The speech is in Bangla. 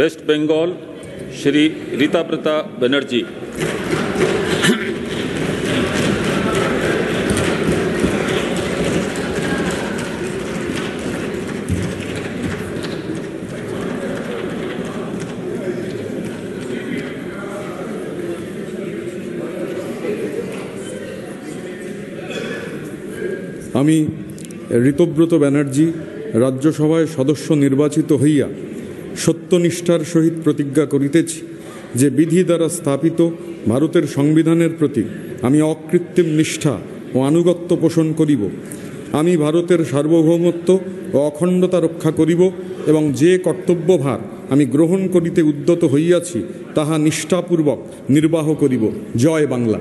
वेस्ट बेंगल श्री रीताप्रता बनर्जी। আমি ঋতব্রত ব্যানার্জি রাজ্যসভায় সদস্য নির্বাচিত হইয়া সত্যনিষ্ঠার সহিত প্রতিজ্ঞা করিতেছি যে বিধি দ্বারা স্থাপিত ভারতের সংবিধানের প্রতি আমি অকৃত্রিম নিষ্ঠা ও আনুগত্য পোষণ করিব। আমি ভারতের সার্বভৌমত্ব ও অখণ্ডতা রক্ষা করিব এবং যে কর্তব্যভার আমি গ্রহণ করিতে উদ্যত হইয়াছি তাহা নিষ্ঠাপূর্বক নির্বাহ করিব। জয় বাংলা।